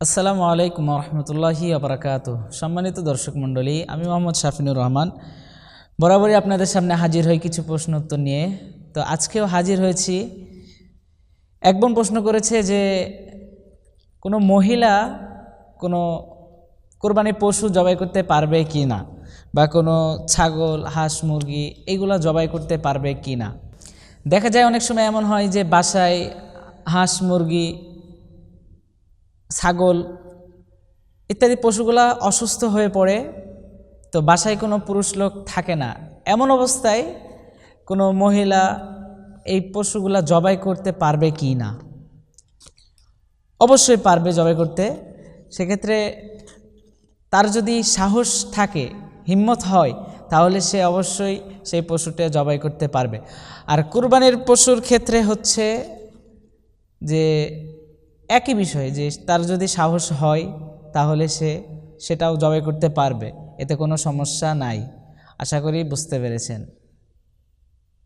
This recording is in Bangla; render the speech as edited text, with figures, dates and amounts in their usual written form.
আসসালামু আলাইকুম রহমতুল্লাহি আবরাকাতুহ। সম্মানিত দর্শক মণ্ডলী, আমি মোহাম্মদ শাফিনুর রহমান বরাবরই আপনাদের সামনে হাজির হই কিছু প্রশ্ন উত্তর নিয়ে। তো আজকেও হাজির হয়েছি। এক বোন প্রশ্ন করেছে যে কোনো মহিলা কোনো কোরবানি পশু জবাই করতে পারবে কি না, বা কোনো ছাগল, হাঁস, মুরগি এগুলো জবাই করতে পারবে কি না। দেখা যায় অনেক সময় এমন হয় যে বাসায় হাঁস, মুরগি, ছাগল ইত্যাদি পশুগুলা অসুস্থ হয়ে পড়ে, তো বাসায় কোনো পুরুষ লোক থাকে না। এমন অবস্থায় কোনো মহিলা এই পশুগুলা জবাই করতে পারবে কি না? অবশ্যই পারবে জবাই করতে। সেক্ষেত্রে তার যদি সাহস থাকে, হিম্মত হয়, তাহলে সে অবশ্যই সেই পশুটা জবাই করতে পারবে। আর কুরবানির পশুর ক্ষেত্রে হচ্ছে যে একই বিষয়, যে তার যদি সাহস হয় তাহলে সে সেটাও জবাই করতে পারবে, এতে কোনো সমস্যা নাই। আশা করি বুঝতে পেরেছেন।